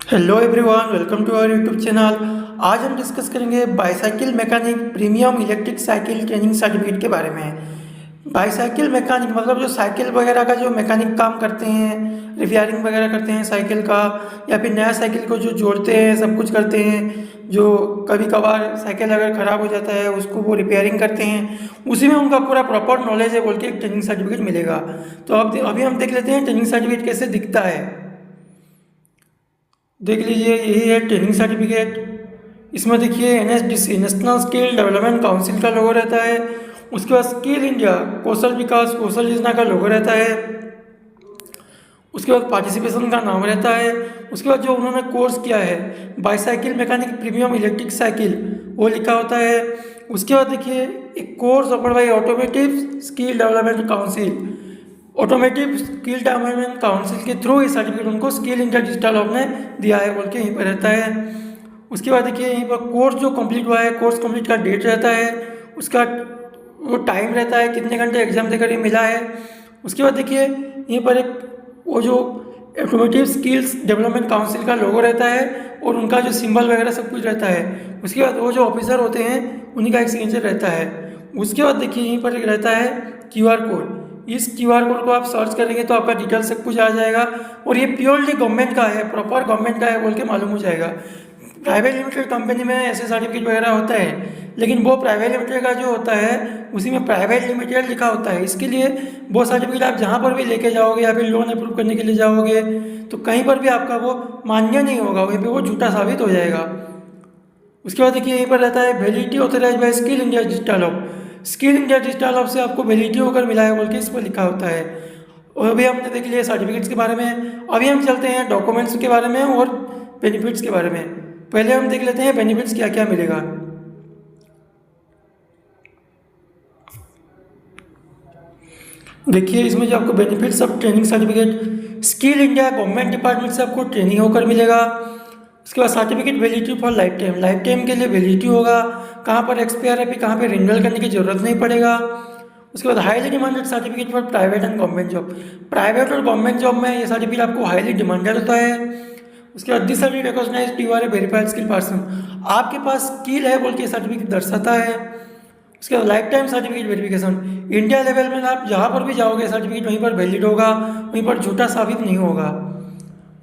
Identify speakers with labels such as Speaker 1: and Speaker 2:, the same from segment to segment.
Speaker 1: Hello everyone, welcome to our YouTube channel. आज हम discuss करेंगे bicycle mechanic premium electric cycle training certificate के बारे में। बाईसाइकिल मैकेनिक मतलब जो साइकिल वगैरह का जो मैकेनिक काम करते हैं, रिपेयरिंग वगैरह करते हैं साइकिल का, या फिर नया साइकिल को जो जोड़ते हैं, सब कुछ करते हैं। जो कभी कभार साइकिल अगर ख़राब हो जाता है उसको वो रिपेयरिंग करते हैं, उसी में उनका पूरा प्रॉपर नॉलेज है बोल के एक ट्रेनिंग सर्टिफिकेट मिलेगा। तो अब अभी हम देख लेते हैं ट्रेनिंग सर्टिफिकेट कैसे दिखता है। देख लीजिए, यही है ट्रेनिंग सर्टिफिकेट। इसमें देखिए NSDC national skill development council का लोगो रहता है। उसके बाद स्किल इंडिया कौशल विकास कौशल योजना का लोगो रहता है। उसके बाद पार्टिसिपेशन का नाम रहता है। उसके बाद जो उन्होंने कोर्स किया है bicycle mechanic premium electric cycle, वो लिखा होता है। उसके बाद देखिए एक course offered by automotive skill development council, automotive skill development council के थ्रू ये सर्टिफिकेट उनको स्किल इंडिया डिजिटल हब ने दिया है बोल के यहीं पर रहता है। उसके बाद देखिए यहीं पर कोर्स जो कंप्लीट हुआ है, कोर्स कंप्लीट का डेट रहता है, उसका वो टाइम रहता है, कितने घंटे एग्जाम देकर ये मिला है। उसके बाद देखिए यहीं पर एक वो जो ऑटोमेटिव स्किल्स डेवलपमेंट काउंसिल का लोगो रहता है और उनका जो सिंबल वगैरह सब कुछ रहता है। उसके बाद वो जो ऑफिसर होते हैं उन्हीं का एक सिग्नेचर रहता है। उसके बाद देखिए यहीं पर एक रहता है QR कोड। इस QR कोड को आप सर्च करेंगे तो आपका डिटेल सब कुछ आ जाएगा और ये प्योरली गवर्नमेंट का है, प्रॉपर गवर्नमेंट का है बोल के मालूम हो जाएगा। प्राइवेट लिमिटेड कंपनी में ऐसे सर्टिफिकेट वगैरह होता है, लेकिन वो प्राइवेट लिमिटेड का जो होता है उसी में प्राइवेट लिमिटेड लिखा होता है। इसके लिए वो सर्टिफिकेट आप जहाँ पर भी लेके जाओगे या फिर लोन अप्रूव करने के लिए जाओगे तो कहीं पर भी आपका वो मान्य नहीं होगा, वहीं पर वो झूठा साबित हो जाएगा। उसके बाद देखिए यहीं पर रहता है validity authorise by skill India digital hub. Skill India digital hub से आपको वैलिडिटी होकर मिला है बोल के इस पर लिखा होता है। और अभी हमने देख लिया सर्टिफिकेट्स के बारे में। अभी हम चलते हैं डॉक्यूमेंट्स के बारे में और बेनिफिट्स के बारे में। पहले हम देख लेते हैं बेनिफिट्स क्या क्या मिलेगा। देखिए इसमें जो आपको benefits of training certificate, skill India government department से आपको ट्रेनिंग होकर मिलेगा। उसके बाद certificate validity for life time, life time के लिए वैलिडिटी होगा, कहाँ पर एक्सपायर है फिर कहाँ पर रिन्यूअल करने की जरूरत नहीं पड़ेगा। उसके बाद highly demanded certificate for private and government job, private और गवर्नमेंट जॉब में ये सर्टिफिकेट आपको हाईली डिमांडेड होता है। उसके बाद this certificate recognised you are a verified skill person, आपके पास स्किल है बोल के सर्टिफिकेट दर्शाता है। उसके बाद life time certificate verification, India level में आप जहाँ पर भी जाओगे सर्टिफिकेट वहीं पर वैलिड होगा, वहीं पर झूठा साबित नहीं होगा।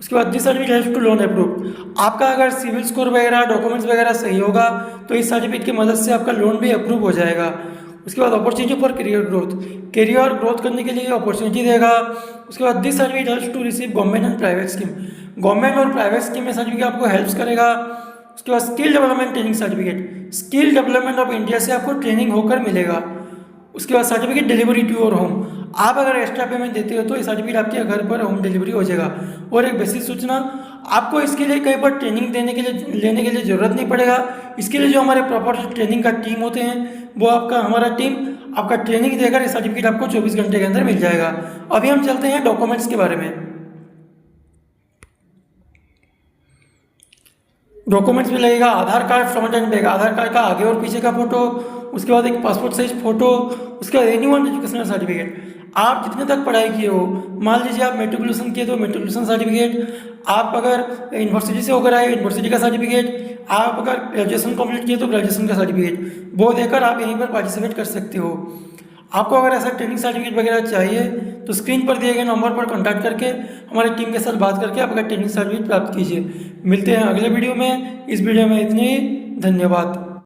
Speaker 1: उसके बाद this certificate helps to loan approve, आपका अगर सिविल स्कोर वगैरह डॉक्यूमेंट्स वगैरह सही होगा तो इस सर्टिफिकेट की मदद से आपका लोन भी अप्रूव हो जाएगा। उसके बाद opportunity for career growth, career growth करने के लिए अपॉर्चुनिटी देगा। उसके बाद this certificate helps to receive government and private scheme, government और प्राइवेट स्कीम में सर्टिफिकेट आपको हेल्प्स करेगा। उसके बाद skill development training certificate, skill development of India से आपको ट्रेनिंग होकर मिलेगा। उसके बाद certificate delivery to your home, आप अगर एक्स्ट्रा पेमेंट देते हो तो ये सर्टिफिकेट आपके घर पर होम डिलीवरी हो जाएगा। और एक बेसिक सूचना, आपको इसके लिए कहीं पर ट्रेनिंग लेने के लिए ज़रूरत नहीं पड़ेगा। इसके लिए जो हमारे प्रॉपर ट्रेनिंग का टीम होते हैं वो हमारा टीम आपका ट्रेनिंग देकर ये सर्टिफिकेट आपको 24 घंटे के अंदर मिल जाएगा। अभी हम चलते हैं डॉक्यूमेंट्स के बारे में। डॉक्यूमेंट्स में लगेगा Aadhaar card front and back, Aadhaar card का आगे और पीछे का फोटो। उसके बाद एक पासपोर्ट साइज फोटो। उसके बाद एनीवन एजुकेशनल सर्टिफिकेट, आप जितने तक पढ़ाई किए हो, मान लीजिए आप मेट्रिकुलेशन किए तो मेट्रिकुलेशन सर्टिफिकेट, आप अगर यूनिवर्सिटी से होकर आए यूनिवर्सिटी का सर्टिफिकेट, आप अगर ग्रेजुएशन कंप्लीट किए तो ग्रेजुएशन का सर्टिफिकेट, वो देकर आप यहीं पर पार्टिसिपेट कर सकते हो। आपको अगर ऐसा ट्रेनिंग सर्टिफिकेट वगैरह चाहिए तो स्क्रीन पर दिए गए नंबर पर कॉन्टैक्ट करके हमारी टीम के साथ बात करके आप अगर ट्रेनिंग सर्टिफिकेट प्राप्त कीजिए। मिलते हैं अगले वीडियो में। इस वीडियो में इतने ही, धन्यवाद।